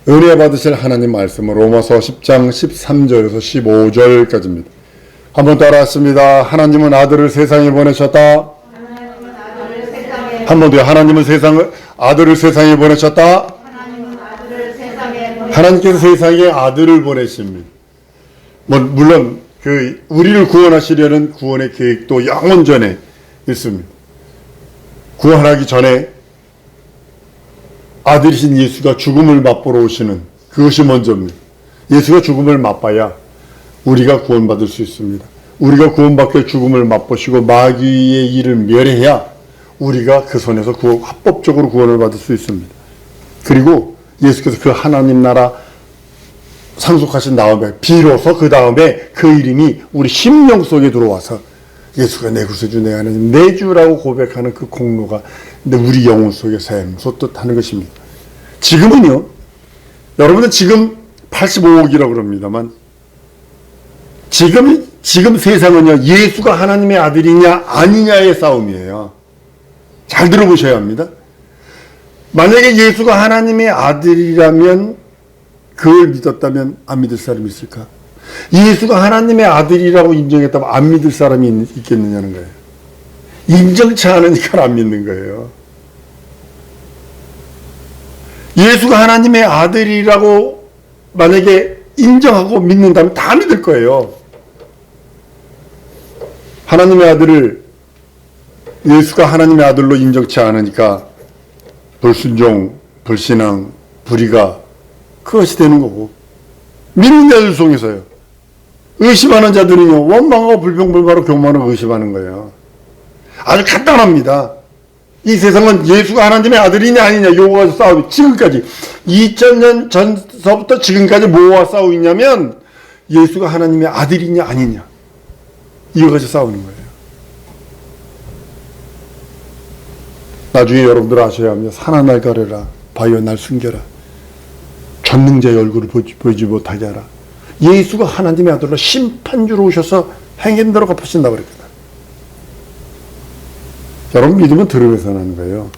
은혜 받으실 하나님 말씀은 로마서 10장 13절에서 15절까지입니다. 한번 따라하십니다. 하나님은 아들을 세상에 보내셨다. 한 번 더요. 하나님은 아들을 세상에 보내셨다. 하나님께서 세상에 아들을 보내십니다. 물론 우리를 구원하시려는 구원의 계획도 영원 전에 있습니다. 구원하기 전에 아들이신 예수가 죽음을 맛보러 오시는 그것이 먼저입니다. 예수가 죽음을 맛봐야 우리가 구원받을 수 있습니다. 우리가 구원받게 죽음을 맛보시고 마귀의 일을 멸해야 우리가 그 손에서 합법적으로 구원을 받을 수 있습니다. 그리고 예수께서 그 하나님 나라 상속하신 다음에 비로소 그 다음에 그 이름이 우리 심령 속에 들어와서 예수가 내 구세주 내 하나님 내 주라고 고백하는 그 공로가 우리 영혼 속에 샘솟듯하는 것입니다. 지금은요, 여러분은 지금 85억이라고 그럽니다만 지금 세상은요, 예수가 하나님의 아들이냐 아니냐의 싸움이에요. 잘 들어보셔야 합니다. 만약에 예수가 하나님의 아들이라면 그걸 믿었다면 안 믿을 사람이 있을까? 예수가 하나님의 아들이라고 인정했다면 안 믿을 사람이 있겠느냐는 거예요. 인정치 않으니까 안 믿는 거예요. 예수가 하나님의 아들이라고 만약에 인정하고 믿는다면 다 믿을 거예요. 하나님의 아들을 예수가 하나님의 아들로 인정치 않으니까 불순종, 불신앙, 불의가 그것이 되는 거고, 믿는 자들 속에서요, 의심하는 자들은요, 원망하고 불평불만하고 교만하고 의심하는 거예요. 아주 간단합니다. 이 세상은 예수가 하나님의 아들이냐 아니냐 요거가 싸우고, 지금까지 2000년 전서부터 지금까지 뭐와 싸우고 있냐면 예수가 하나님의 아들이냐 아니냐 이거 가지고 싸우는 거예요. 나중에 여러분들 아셔야 합니다. 산하 날 가려라, 바위와 날 숨겨라, 전능자의 얼굴을 보지 못하게 하라. 예수가 하나님의 아들로 심판주로 오셔서 행인 대로 갚으신다고 그랬거든. 여러분 믿으면 들으면서 하는 거예요.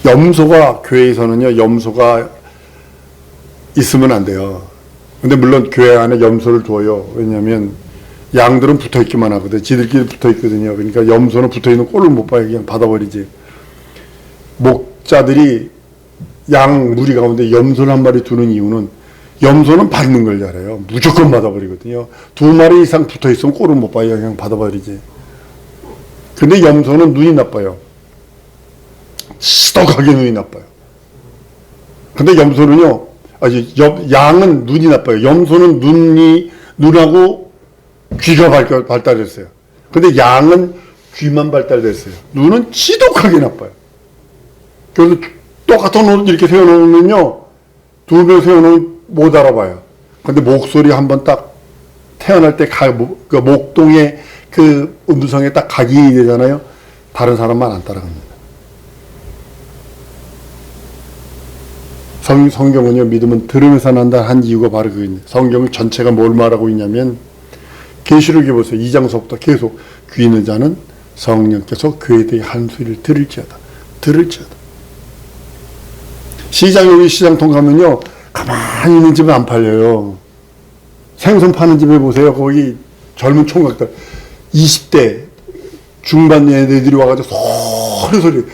염소가, 교회에서는요, 염소가 있으면 안 돼요. 근데 물론 교회 안에 염소를 둬요. 왜냐하면 양들은 붙어있기만 하거든. 지들끼리 붙어있거든요. 그러니까 염소는 붙어있는 꼴을 못 봐요. 그냥 받아버리지. 목자들이 양 무리 가운데 염소를 한 마리 두는 이유는 염소는 받는 걸 잘해요. 무조건 받아버리거든요. 2마리 이상 붙어있으면 꼴을 못 봐요. 그냥 받아버리지. 근데 염소는 눈이 나빠요. 지독하게 눈이 나빠요. 근데 염소는요, 양은 눈이 나빠요. 염소는 눈하고 귀가 발달했어요. 근데 양은 귀만 발달됐어요. 눈은 지독하게 나빠요. 그래서 똑같은 옷을 이렇게 세워놓으면요, 2명 세워놓으면 못 알아봐요. 근데 목소리 한번 딱 태어날 때 그 목동에 그 음성에 딱 각인이 되잖아요. 다른 사람만 안 따라갑니다. 성경은요, 믿음은 들으면서 난다 한 이유가 바로 그거입니다. 성경 전체가 뭘 말하고 있냐면, 계시록에 보세요. 2장서부터 계속 귀 있는 자는 성령께서 그에 대해 한 소리를 들을지어다. 여기 시장통 가면요, 가만히 있는 집은 안 팔려요. 생선 파는 집에 보세요. 거기 젊은 총각들 20대 중반 애들이 와가지고 소리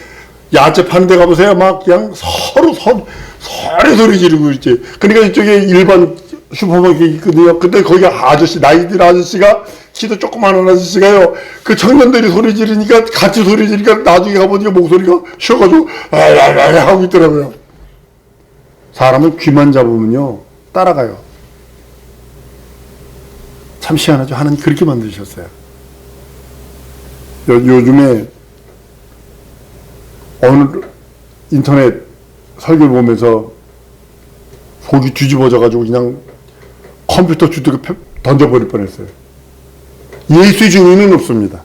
야채 파는 데 가보세요. 막 그냥 소리 지르고 있지. 그러니까 이쪽에 일반 슈퍼마켓 있거든요. 근데 거기 나이 든 아저씨가, 키도 조그마한 아저씨가요, 그 청년들이 소리 지르니까 같이 소리 지르니까 나중에 가보니까 목소리가 쉬어가지고 하고 있더라고요. 사람은 귀만 잡으면요 따라가요. 참 희한하죠. 하나님 그렇게 만드셨어요. 요즘에 어느 인터넷 설교를 보면서 속이 뒤집어져가지고 그냥 컴퓨터 주택에 던져버릴 뻔했어요. 예수 증인은 없습니다.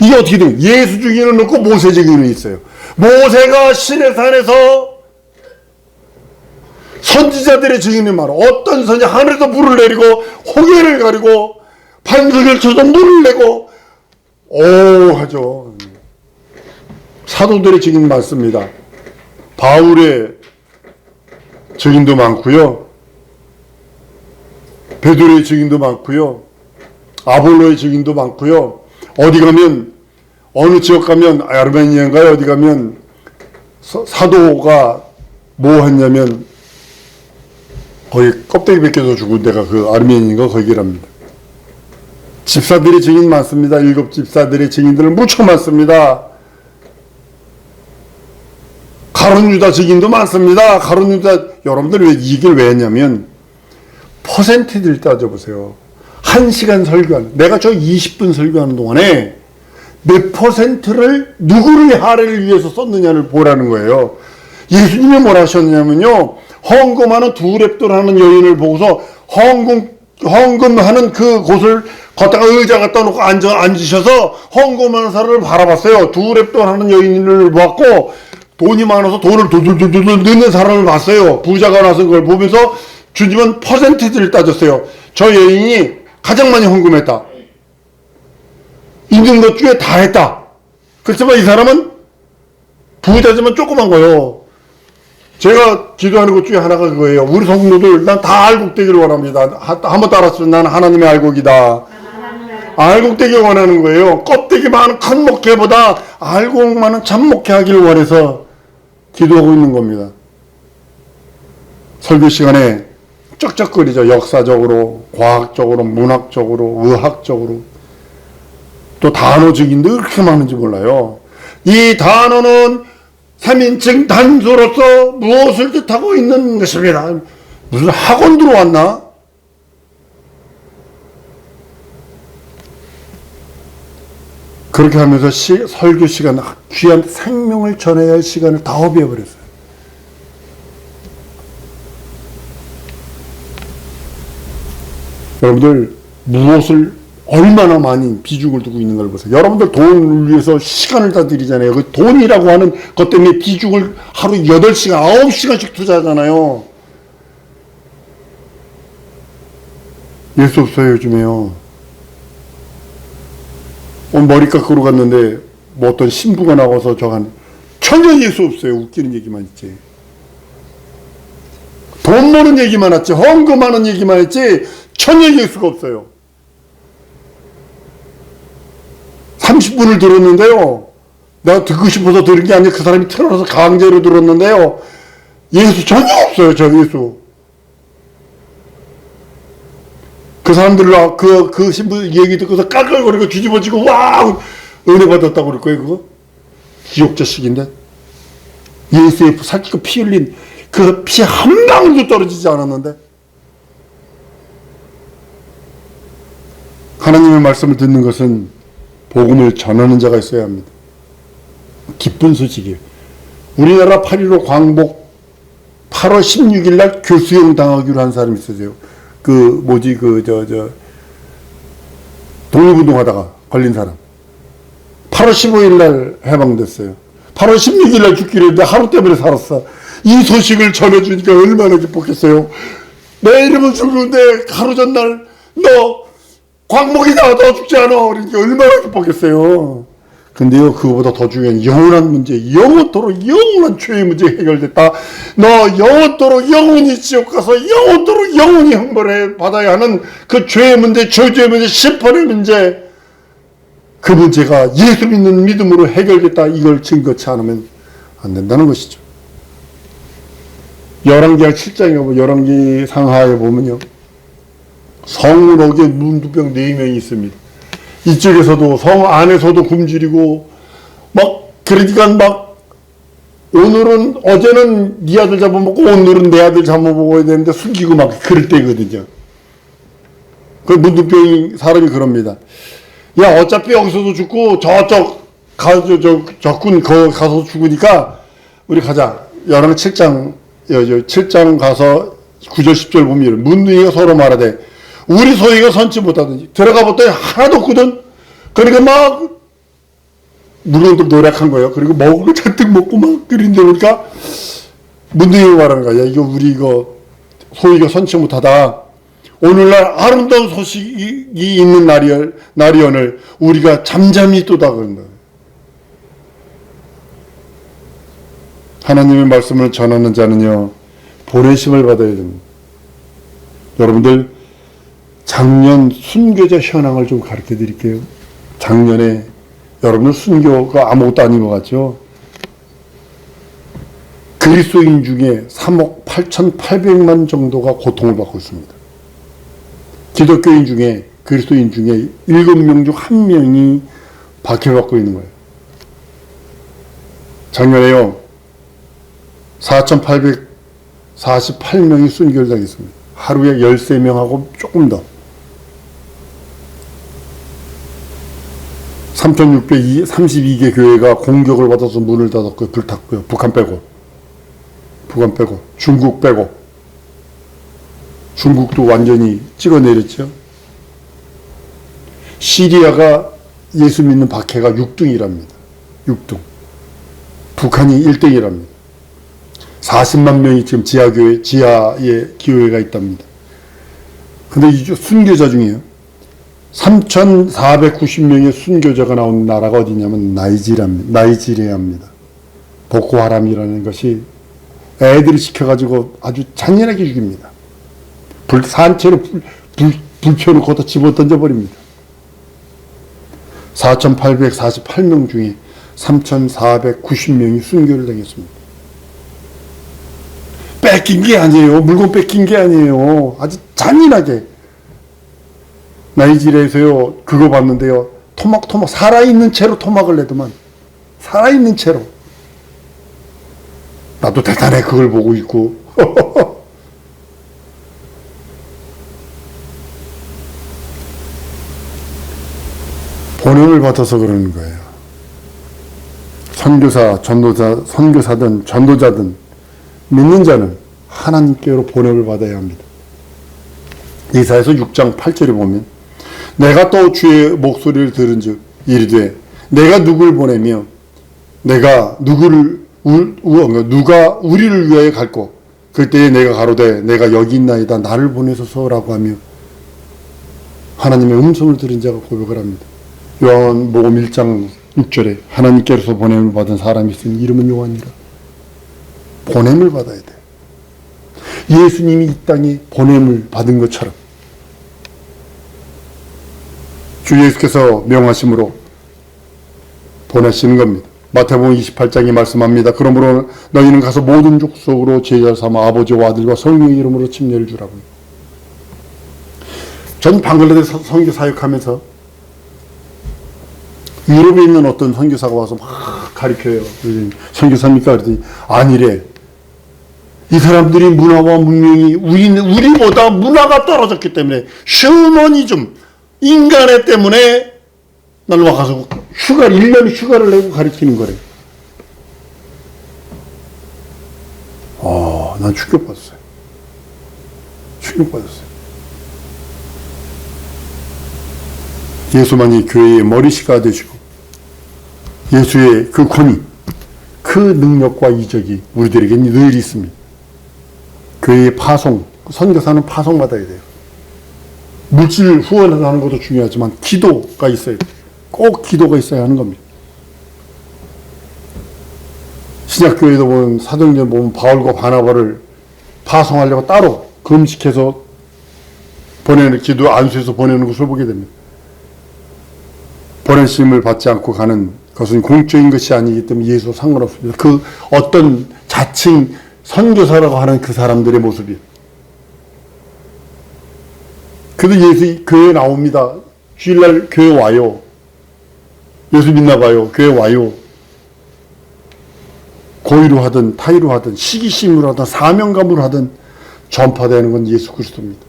이게 어떻게 돼요? 예수 증인은 없고 모세 증인은 있어요. 모세가 시내산에서 선지자들의 증인이 많아. 어떤 선지 하늘에서 물을 내리고 홍해를 가리고 반석을 쳐서 물을 내고 하죠. 사도들의 증인 많습니다. 바울의 증인도 많고요. 베드로의 증인도 많고요. 아볼로의 증인도 많고요. 어디 가면, 어느 지역 가면, 아르메니아인가요? 어디 가면 사도가 뭐 했냐면 거의 껍데기 벗겨서 죽은 데가 그 아르메니아인가 거기랍니다. 집사들의 증인 많습니다. 7 집사들의 증인들은 무척 많습니다. 가룟 유다 증인도 많습니다. 가룟 유다, 여러분들 왜 이 얘기를 왜 했냐면 퍼센트들 따져보세요. 1시간 설교하는, 내가 저 20분 설교하는 동안에 몇 퍼센트를 누구를 하례를 위해서 썼느냐를 보라는 거예요. 예수님이 뭐라 하셨냐면요, 헌금하는 두 렙돈하는 여인을 보고서 헌금하는 그 곳을 걷다가 의자 갖다 놓고 앉으셔서 헌금하는 사람을 바라봤어요. 두 렙돈하는 여인을 보았고 돈이 많아서 돈을 두들두들 넣는 사람을 봤어요. 부자가 나서 그걸 보면서 주님은 퍼센티지를 따졌어요. 저 여인이 가장 많이 헌금했다. 있는 것 중에 다 했다. 그렇지만 이 사람은 부자지만 조그만 거예요. 제가 기도하는 것 중에 하나가 그거예요. 우리 성도들 난 다 알곡되기를 원합니다. 한번 따랐으면 나는 하나님의 알곡이다. 알곡되기 원하는 거예요. 껍데기 많은 큰 목회보다 알곡 많은 참 목회 하기를 원해서 기도하고 있는 겁니다. 설교 시간에 쩍쩍거리죠. 역사적으로, 과학적으로, 문학적으로, 의학적으로. 또 단어 증인도 그렇게 많은지 몰라요. 이 단어는 3인칭 단수로서 무엇을 뜻하고 있는 것입니다. 무슨 학원 들어왔나? 그렇게 하면서 설교 시간, 귀한 생명을 전해야 할 시간을 다 허비해버렸어요. 여러분들 무엇을 얼마나 많이 비중을 두고 있는 걸 보세요. 여러분들 돈을 위해서 시간을 다 들이잖아요. 그 돈이라고 하는 것 때문에 비중을 하루 8시간, 9시간씩 투자하잖아요. 예수 없어요, 요즘에요. 머리 깎으러 갔는데 뭐 어떤 신부가 나와서 저간 전혀 예수 없어요. 웃기는 얘기만 있지. 돈 모는 얘기만 했지, 헌금하는 얘기만 했지 전혀 예수가 없어요. 30분을 들었는데요. 내가 듣고 싶어서 들은 게 아니라 그 사람이 틀어서 강제로 들었는데요. 예수 전혀 없어요. 저 예수. 그 사람들 그 신부 얘기 듣고서 깔깔거리고 뒤집어지고 와 은혜 받았다고 그럴 거예요. 그거 기억자식인데 예수의 살찌고 피 흘린 그 피 한 방울도 떨어지지 않았는데 하나님의 말씀을 듣는 것은 복음을 전하는 자가 있어야 합니다. 기쁜 소식이에요. 우리나라 8.15 광복 8월 16일 날 교수형 당하기로 한 사람이 있어요. 독립운동 하다가 걸린 사람. 8월 15일 날 해방됐어요. 8월 16일 날 죽기로 했는데 하루 때문에 살았어. 이 소식을 전해주니까 얼마나 기뻤겠어요. 내 이름은 죽는데 하루 전날 너 광복이다, 너 죽지 않아. 그러니까 얼마나 기뻤겠어요. 근데요, 그거보다 더 중요한 영원한 문제, 영원토록 영원한 죄의 문제 해결됐다. 너 영원토록 영원히 지옥 가서 영원토록 영원히 형벌을 받아야 하는 그 죄의 문제, 저주의 문제, 심판의 문제, 그 문제가 예수 믿는 믿음으로 해결됐다. 이걸 증거치 않으면 안 된다는 것이죠. 열왕기하 7장에 보면, 열왕기 상하에 보면요, 성문옥에 문두병 4명이 있습니다. 이쪽에서도 성 안에서도 굶주리고 그러니까 오늘은 어제는 네 아들 잡아먹고 오늘은 내 아들 잡아먹어야 되는데 숨기고 그럴 때거든요. 그 문두병이 사람이 그럽니다. 야, 어차피 여기서도 죽고 저쪽 적군 거기 가서 죽으니까 우리 가자. 열왕 7장 가서 9절 10절 보면 문둥이가 서로 말하되 우리 소희가 선치 못하든지 들어가 봤더니 하나도 없거든. 그러니까 물건들 노력한 거예요. 그리고 먹을 거 잔뜩 먹고 그런데 보니까 문둥이가 말하는 거야. 이거 우리 소희가 선치 못하다. 오늘날 아름다운 소식이 있는 날이언을 우리가 잠잠히 또다 그런다. 하나님의 말씀을 전하는 자는요, 보내심을 받아야 됩니다. 여러분들 작년 순교자 현황을 좀 가르쳐 드릴게요. 작년에 여러분들 순교가 아무것도 아닌 것 같죠? 그리스도인 중에 3억 8,800만 정도가 고통을 받고 있습니다. 기독교인 중에 그리스도인 중에 7명 중 1명이 박해받고 있는 거예요. 작년에요 4,848명이 순교를 당했습니다. 하루에 13명하고 조금 더 3,632개 교회가 공격을 받아서 문을 닫았고요. 불탔고요. 북한 빼고 중국 빼고 중국도 완전히 찍어내렸죠. 시리아가 예수 믿는 박해가 6등이랍니다. 6등. 북한이 1등이랍니다. 40만 명이 지금 지하에 교회가 있답니다. 근데 이 순교자 중에요. 3,490명의 순교자가 나온 나라가 어디냐면 나이지리아입니다. 보코하람이라는 것이 애들을 시켜가지고 아주 잔인하게 죽입니다. 산채로 불 펴놓고 다 집어 던져버립니다. 4,848명 중에 3,490명이 순교를 당했습니다. 뺏긴 게 아니에요. 물건 뺏긴 게 아니에요. 아주 잔인하게. 나이지리아에서요, 그거 봤는데요. 토막, 살아있는 채로 토막을 내더만. 살아있는 채로. 나도 대단해, 그걸 보고 있고. 보냄을 받아서 그러는 거예요. 선교사든 전도자든 믿는 자는 하나님께로 보냄을 받아야 합니다. 이사야서 6장 8절에 보면 내가 또 주의 목소리를 들은즉 이르되 내가 누구를 보내며 누가 우리를 위하여 갈고 그때에 내가 가로되 내가 여기 있나이다 나를 보내소서라고 하며 하나님의 음성을 들은 자가 고백을 합니다. 요한복음 1장 6절에 하나님께로서 보냄을 받은 사람이 있으니 이름은 요한이라. 보냄을 받아야 돼. 예수님이 이 땅에 보냄을 받은 것처럼 주 예수께서 명하심으로 보내시는 겁니다. 마태복음 28장이 말씀합니다. 그러므로 너희는 가서 모든 족속으로 제자를 삼아 아버지와 아들과 성령의 이름으로 침례를 주라고요. 전 방글라데시 선교 사역하면서 유럽에 있는 어떤 선교사가 와서 막 가르쳐요. 선교사입니까? 그랬더니 아니래. 이 사람들이 문화와 문명이 우리보다 문화가 떨어졌기 때문에 슈머니즘 인간애 때문에 날 와가서 1년 휴가를 내고 가르치는 거래. 난 충격받았어요. 예수만이 교회의 머리씨가 되시고 예수의 그 권위, 그 능력과 이적이 우리들에게 늘 있습니다. 교회의 파송, 선교사는 파송받아야 돼요. 물질 후원을 하는 것도 중요하지만 기도가 있어야 돼요. 꼭 기도가 있어야 하는 겁니다. 신약교회도 보면 사도행전 보면 바울과 바나바를 파송하려고 따로 금식해서 보내는 기도 안수해서 보내는 것을 보게 됩니다. 보내심을 받지 않고 가는 것은 공적인 것이 아니기 때문에 예수와 상관없습니다. 그 어떤 자칭 선교사라고 하는 그 사람들의 모습이에요. 그래도 예수 교회에 나옵니다. 주일날 교회 와요. 예수 믿나 봐요. 교회 와요. 고의로 하든 타의로 하든 시기심으로 하든 사명감으로 하든 전파되는 건 예수 그리스도입니다.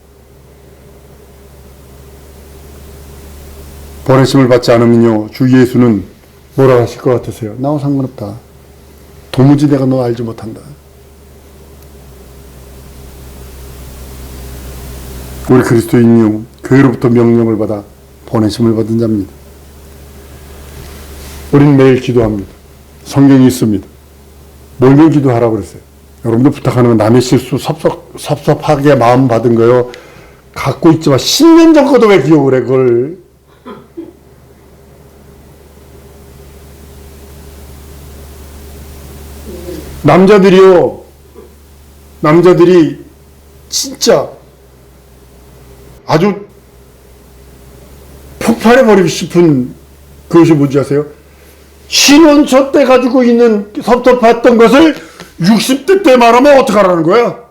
보내심을 받지 않으면요 주 예수는 뭐라 하실 것 같으세요? 나와 상관없다. 도무지 내가 너 알지 못한다. 우리 그리스도인이요 교회로부터 명령을 받아 보내심을 받은 자입니다. 우리는 매일 기도합니다. 성경이 있습니다. 뭘 기도하라고 그랬어요? 여러분들 부탁하는 건 남의 실수 섭섭하게 마음 받은 거요 갖고 있지만 10년 전 거도 왜 기억을 해 그걸. 남자들이요 남자들이 진짜 아주 폭발해버리고 싶은 그것이 뭔지 아세요? 신혼초 때 가지고 있는 섭섭했던 것을 60대 때 말하면 어떡하라는 거야?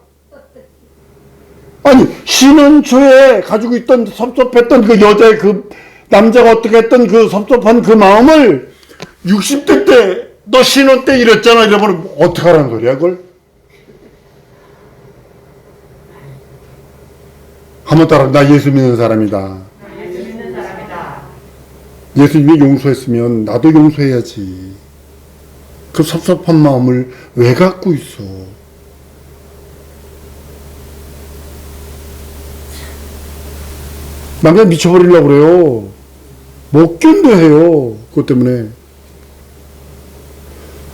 아니, 신혼초에 가지고 있던 섭섭했던 그 여자의 그 남자가 어떻게 했던 그 섭섭한 그 마음을 60대 때 너 신혼 때 이랬잖아 이러면 어떡하라는 소리야 그걸? 한번 따라 나 예수 믿는 사람이다. 예수 믿는 사람이다. 예수님이 용서했으면 나도 용서해야지. 그 섭섭한 마음을 왜 갖고 있어? 남자 미쳐버리려고 그래요. 못 견뎌해요. 그것 때문에.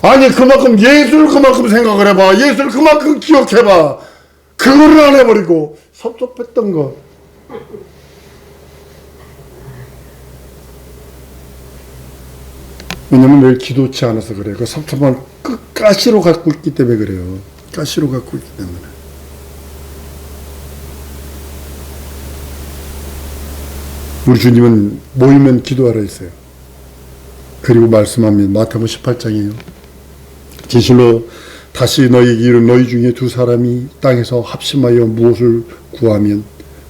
아니 그만큼 예수를 그만큼 생각을 해봐. 예수를 그만큼 기억해봐. 그거를 안 해버리고 섭섭했던 거. 왜냐면 늘 기도치 않아서 그래요. 그 섭섭한 가시로 갖고 있기 때문에 그래요. 가시로 갖고 있기 때문에. 우리 주님은 모이면 기도하라 했어요. 그리고 말씀하면 마태복음 18장이에요. 진실로 다시 너희에게 이르 너희 중에 두 사람이 땅에서 합심하여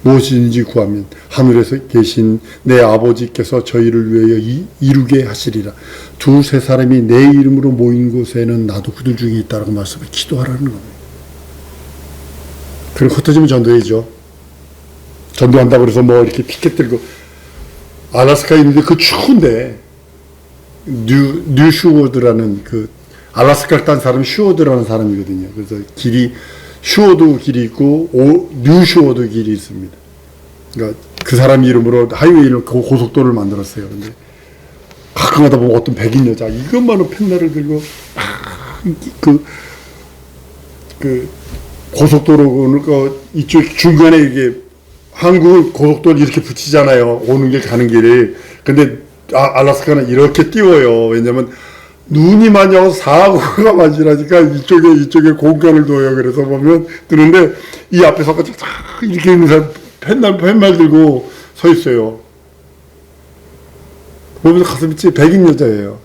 무엇인지 구하면 하늘에서 계신 내 아버지께서 저희를 위하여 이루게 하시리라. 두세 사람이 내 이름으로 모인 곳에는 나도 그들 중에 있다라고 말씀을 기도하라는 겁니다. 그리고 흩어지면 전도해야죠. 전도한다고 그래서 뭐 이렇게 피켓 들고 알래스카에 있는데 그 추운데 뉴 슈워드라는 그 알래스카를 딴 사람이 슈워드라는 사람이거든요. 그래서 길이 슈워드 길이 있고 뉴 슈워드 길이 있습니다. 그러니까 그 사람 이름으로 하이웨이를 고속도로를 만들었어요. 근데 가끔 하다 보면 어떤 백인 여자 이것만은 펜날을 들고 그 고속도로 그 이쪽 중간에 이게 한국 고속도로 이렇게 붙이잖아요. 오는 길 가는 길이. 근데 알래스카는 이렇게 띄워요. 왜냐면 눈이 많이 와서 사고가 많이 나니까 이쪽에 공간을 둬요. 그래서 보면 뜨는데 이 앞에서 이렇게 있는 사람 펜말 들고 서 있어요. 보면서 가슴이 찌 백인 여자예요.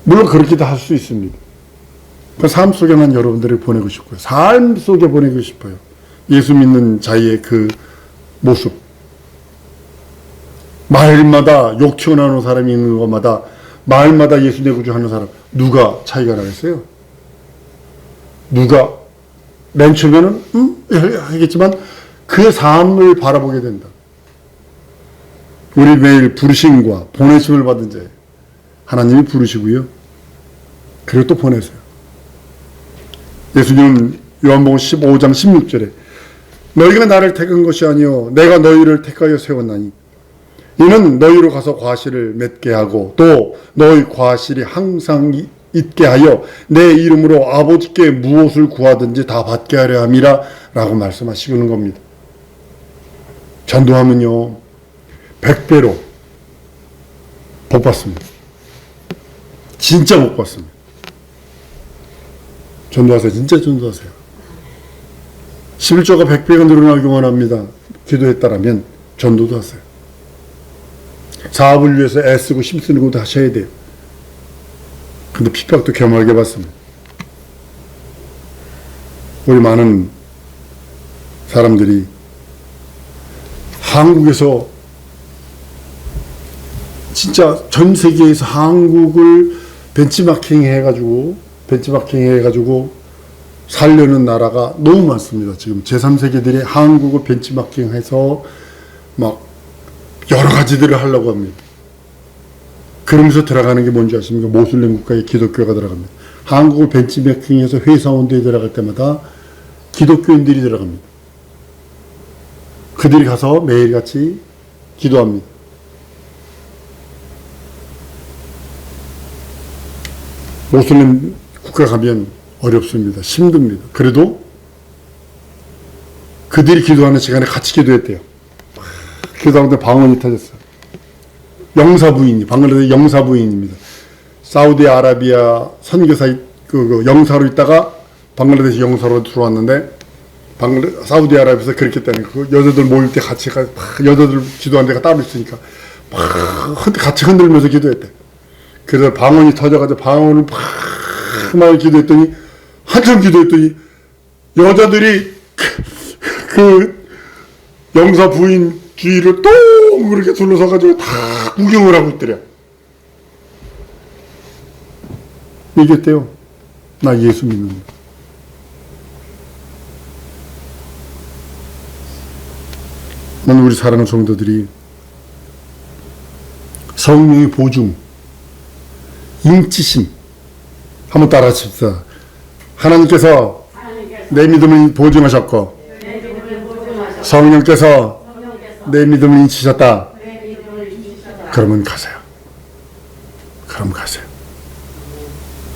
물론 그렇게도 할 수 있습니다. 그 삶 속에만 여러분들을 보내고 싶고요. 삶 속에 보내고 싶어요. 예수 믿는 자의 그 모습. 마을마다 욕 튀어나오는 사람이 있는 것마다 마을마다 예수 내 구주 하는 사람 누가 차이가 나겠어요? 누가 맨 처음에는 하겠지만 그 삶을 바라보게 된다. 우리 매일 부르심과 보내심을 받은 자예요. 하나님이 부르시고요. 그리고 또 보내세요. 예수님은 요한복음 15장 16절에 너희가 나를 택한 것이 아니요 내가 너희를 택하여 세웠나니 이는 너희로 가서 과실을 맺게 하고 또 너희 과실이 항상 있게 하여 내 이름으로 아버지께 무엇을 구하든지 다 받게 하려 함이라 라고 말씀하시는 겁니다. 전도하면요 100배로 복 받습니다. 진짜 복 받습니다. 전도하세요. 진짜 전도하세요. 11조가 100배가 늘어나기 원합니다. 기도했다라면 전도도 하세요. 사업을 위해서 애쓰고 힘쓰는 것도 하셔야 돼요. 근데 핍박도 겸하게 받습니다. 우리 많은 사람들이 한국에서 진짜 전 세계에서 한국을 벤치마킹 해가지고 살려는 나라가 너무 많습니다. 지금 제3세계들이 한국을 벤치마킹해서 막 여러 가지들을 하려고 합니다. 그러면서 들어가는 게 뭔지 아십니까? 모슬렘 국가에 기독교가 들어갑니다. 한국을 벤치마킹해서 회사원들이 들어갈 때마다 기독교인들이 들어갑니다. 그들이 가서 매일같이 기도합니다. 모슬렘 국가 가면 어렵습니다. 힘듭니다. 그래도 그들이 기도하는 시간에 같이 기도했대요. 기도하는데 방언이 터졌어요. 방글라데시 영사부인입니다. 사우디아라비아 선교사 영사로 있다가 방글라데시 영사로 들어왔는데 사우디아라비아에서 그렇게 때는 그 여자들 모일 때 같이 여자들 기도하는 데가 따로 있으니까 막 같이 흔들면서 기도했대. 그래서 방언이 터져가지고 방언을 막 기도했더니 한참 기도했더니 여자들이 그 영사 부인 주위를 똥 그렇게 둘러서가지고 다 구경을 하고 있더래. 얘기했대요. 나 예수 믿는다. 오늘 우리 사랑하는 성도들이 성령의 보증, 인치심 한번 따라하십시다. 하나님께서 내 믿음을 보증하셨고 성령께서 내 믿음을 인치셨다. 그러면 가세요. 그럼 가세요.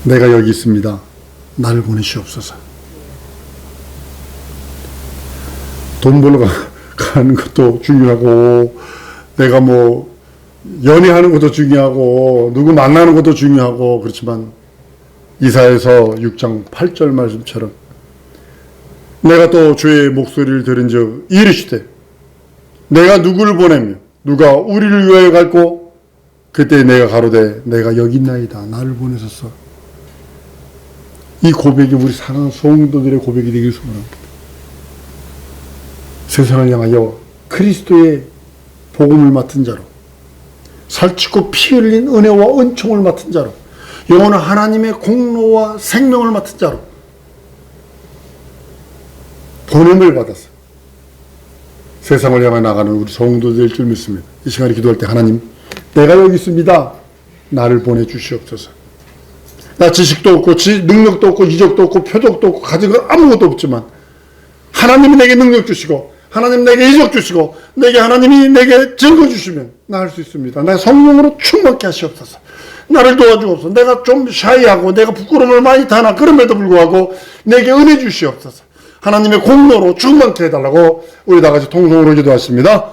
내가 여기 있습니다. 나를 보내시옵소서. 돈 벌러 가는 것도 중요하고 내가 뭐 연애하는 것도 중요하고 누구 만나는 것도 중요하고 그렇지만 이사야서 6장 8절 말씀처럼 내가 또 주의 목소리를 들은 즉 이르시되 내가 누구를 보내며 누가 우리를 위하여 갈고 그때 내가 가로되 내가 여기 있나이다. 나를 보내소서. 이 고백이 우리 사랑하는 성도들의 고백이 되길 소원합니다. 세상을 향하여 그리스도의 복음을 맡은 자로 살찌고 피 흘린 은혜와 은총을 맡은 자로 영원한 하나님의 공로와 생명을 맡은 자로 보냄을 받아서 세상을 향해 나가는 우리 성도들 줄 믿습니다. 이 시간에 기도할 때 하나님 내가 여기 있습니다. 나를 보내주시옵소서. 나 지식도 없고 능력도 없고 이적도 없고 표적도 없고 가진 건 아무것도 없지만 하나님이 내게 능력 주시고 하나님 내게 이적 주시고 하나님이 내게 증거 주시면 나 할 수 있습니다. 나 성령으로 충만케 하시옵소서. 나를 도와주옵소서. 내가 좀 샤이하고 내가 부끄러움을 많이 타나 그럼에도 불구하고 내게 은혜 주시옵소서. 하나님의 공로로 충만케 해달라고 우리 다 같이 통성으로 기도하십니다.